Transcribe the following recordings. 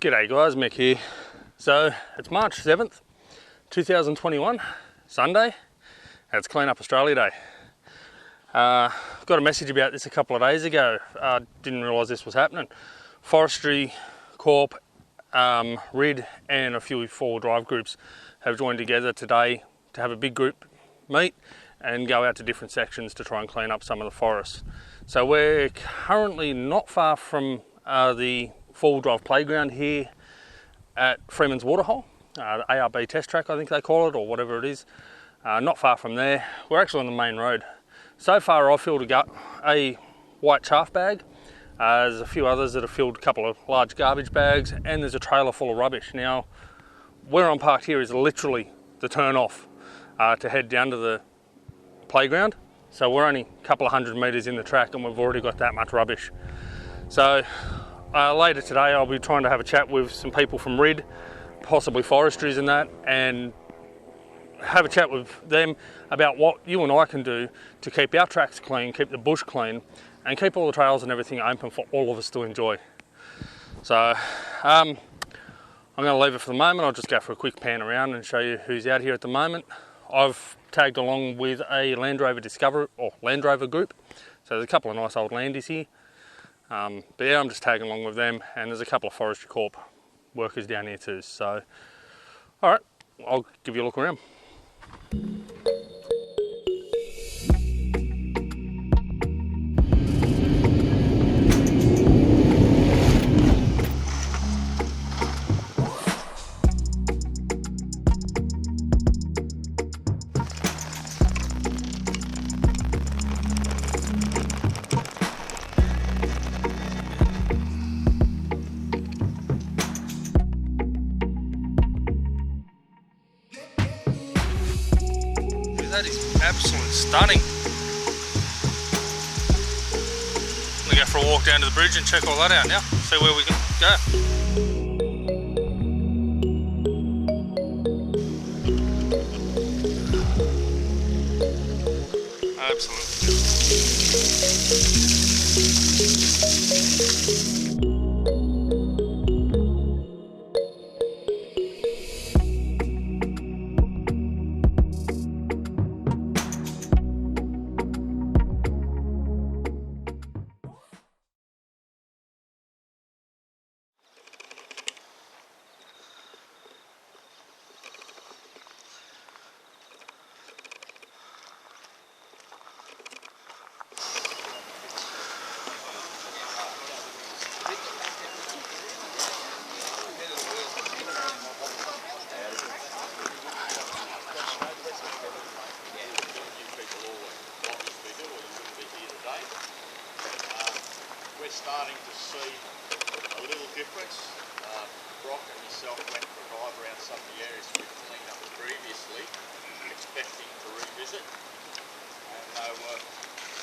G'day guys, Mick here. So it's March 7th, 2021, Sunday, and it's Clean Up Australia Day. Got a message about this a couple of days ago. Didn't realise this was happening. Forestry Corp, R.I.D and a few four-wheel drive groups have joined together today to have a big group meet and go out to different sections to try and clean up some of the forests. So we're currently not far from the four-wheel drive playground here at Freemans Waterhole, the ARB test track I think they call it, or whatever it is. Not far from there. We're actually on the main road. So far I've filled a white chaff bag. There's a few others that have filled a couple of large garbage bags, and there's a trailer full of rubbish. Now, where I'm parked here is literally the turn off to head down to the playground. So we're only a couple of 100 metres in the track and we've already got that much rubbish. So later today I'll be trying to have a chat with some people from R.I.D, possibly forestries and that, and have a chat with them about what you and I can do to keep our tracks clean, keep the bush clean, and keep all the trails and everything open for all of us to enjoy. So I'm going to leave it for the moment. I'll just go for a quick pan around and show you who's out here at the moment. I've tagged along with a Land Rover group. So there's a couple of nice old Landies here. But yeah, I'm just tagging along with them, and there's a couple of Forestry Corp workers down here too. So, alright, I'll give you a look around. That is absolutely stunning. I'm going to go for a walk down to the bridge and check all that out now, see where we can go. Absolutely. Starting to see a little difference. Brock and myself went for a drive around some of the areas we've cleaned up previously, expecting to revisit, and they were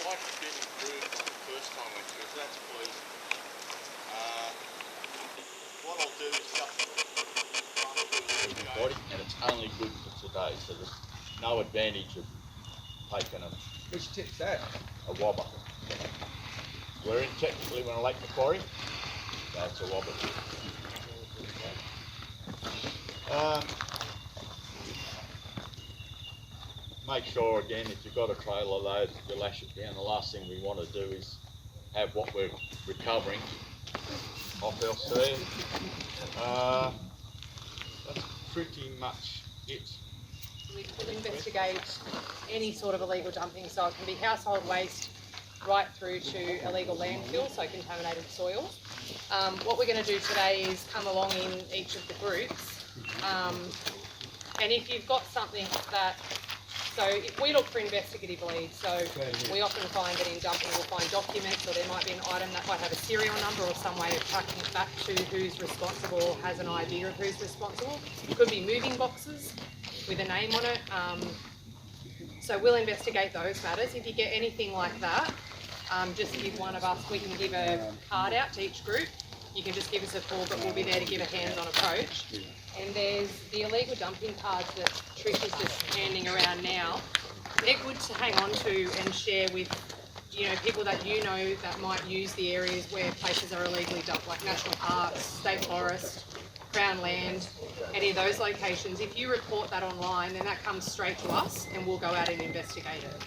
quite a bit improved from the first time we went through, so that's pleasing. What I'll do is just everybody, and it's only good for today, so there's no advantage of taking a... Which tip's that? A wobber. We're in technically we're on Lake Macquarie. That's a wobber. Make sure again if you've got a trailer load, you lash it down. The last thing we want to do is have what we're recovering off our sea. That's pretty much it. We will investigate any sort of illegal dumping, so it can be household waste right through to illegal landfill, so contaminated soil. What we're going to do today is come along in each of the groups, and if you've got something that, so if we look for investigative leads, so we often find that in dumping we'll find documents, or there might be an item that might have a serial number or some way of tracking it back to who's responsible or has an idea of who's responsible. It could be moving boxes with a name on it. So we'll investigate those matters. If you get anything like that, just give one of us, we can give a card out to each group. You can just give us a call, but we'll be there to give a hands-on approach. And there's the illegal dumping cards that Trish is just handing around now. They're good to hang on to and share with you know, people that you know that might use the areas where places are illegally dumped, like national parks, state forest, Crown land, any of those locations. If you report that online, then that comes straight to us and we'll go out and investigate it.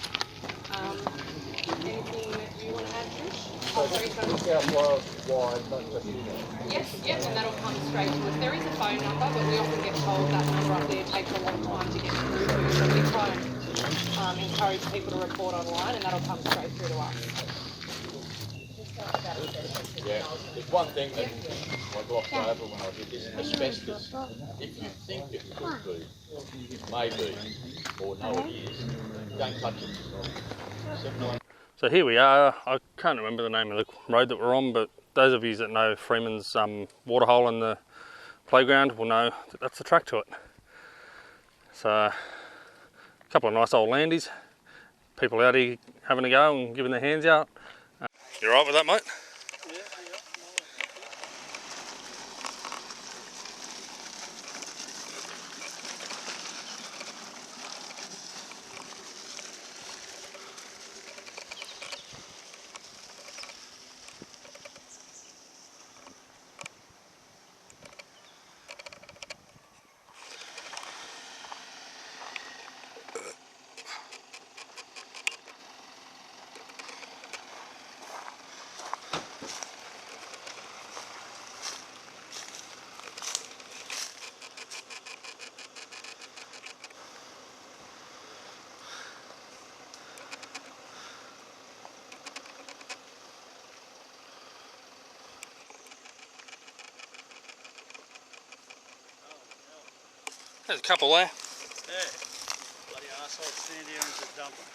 Anything that you want to add, Trish? So this is New South Wales wide, not just in there. Yes, yep, and that'll come straight to us. There is a phone number, but we often get told that number up there takes a long time to get through to, so we try and encourage people to report online, and that'll come straight through to us. Yeah, there's one thing that I glossed over when I did this, asbestos. If you think it could be, maybe, or no it is, don't touch it. So here we are. I can't remember the name of the road that we're on, but those of you that know Freemans Waterhole and the playground will know that that's the track to it. So a couple of nice old landies, people out here having a go and giving their hands out. You alright with that, mate? There's a couple there. Yeah. Bloody arsehole stand here and just dump them.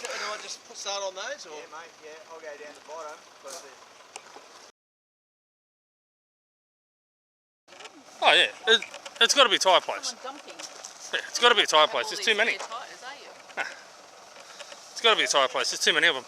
Do I just start on those? Or? Yeah, mate, yeah, I'll go down the bottom. Oh yeah, it's got to be a tyre place. Dumping. Yeah, it's got to be a tyre place. There's too many. Tyres, are you? It's got to be a tyre place. There's too many of them.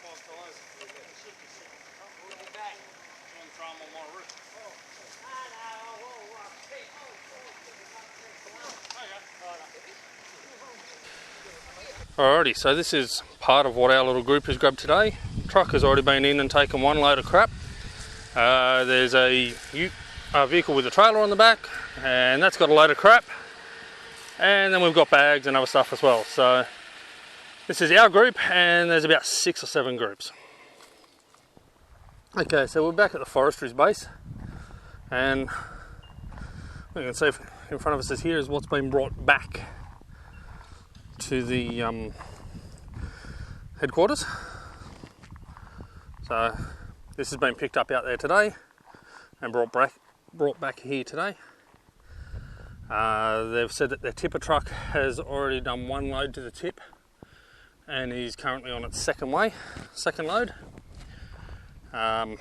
5 tyres. We'll be back. And throw them on my roof. Alrighty, so this is part of what our little group has grabbed today. Truck has already been in and taken one load of crap. There's a vehicle with a trailer on the back, and that's got a load of crap. And then we've got bags and other stuff as well. So this is our group, and there's about 6 or 7 groups. Okay, so we're back at the forestry's base, and we can see in front of us here is what's been brought back to the headquarters. So this has been picked up out there today and brought back here today. They've said that their tipper truck has already done one load to the tip and is currently on its second load. And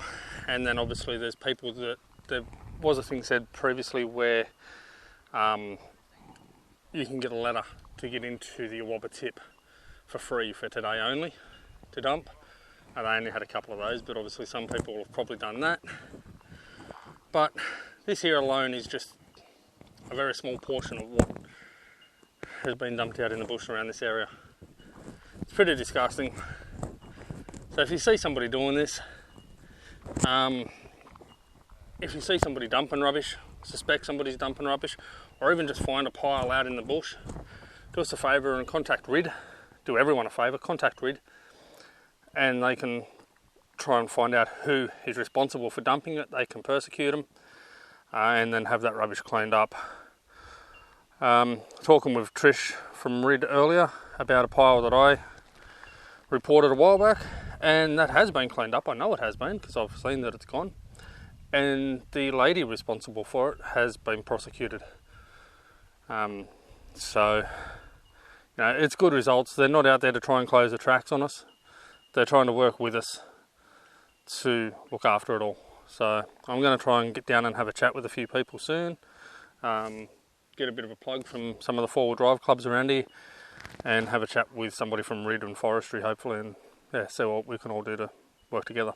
then obviously there's people that there was a thing said previously where you can get a letter to get into the Awabba tip for free for today only to dump. And they only had a couple of those, but obviously some people have probably done that. But this here alone is just a very small portion of what has been dumped out in the bush around this area. It's pretty disgusting. So if you see somebody doing this, if you see somebody dumping rubbish, suspect somebody's dumping rubbish, or even just find a pile out in the bush, do us a favour and contact R.I.D. Do everyone a favour, contact R.I.D. and they can try and find out who is responsible for dumping it. They can persecute them and then have that rubbish cleaned up. Talking with Trish from R.I.D. earlier about a pile that I reported a while back, and that has been cleaned up. I know it has been because I've seen that it's gone, and the lady responsible for it has been prosecuted. So you know, it's good results. They're not out there to try and close the tracks on us. They're trying to work with us to look after it all. So I'm going to try and get down and have a chat with a few people soon. Get a bit of a plug from some of the 4-wheel drive clubs around here and have a chat with somebody from R.I.D. and Forestry hopefully, and yeah, see what we can all do to work together.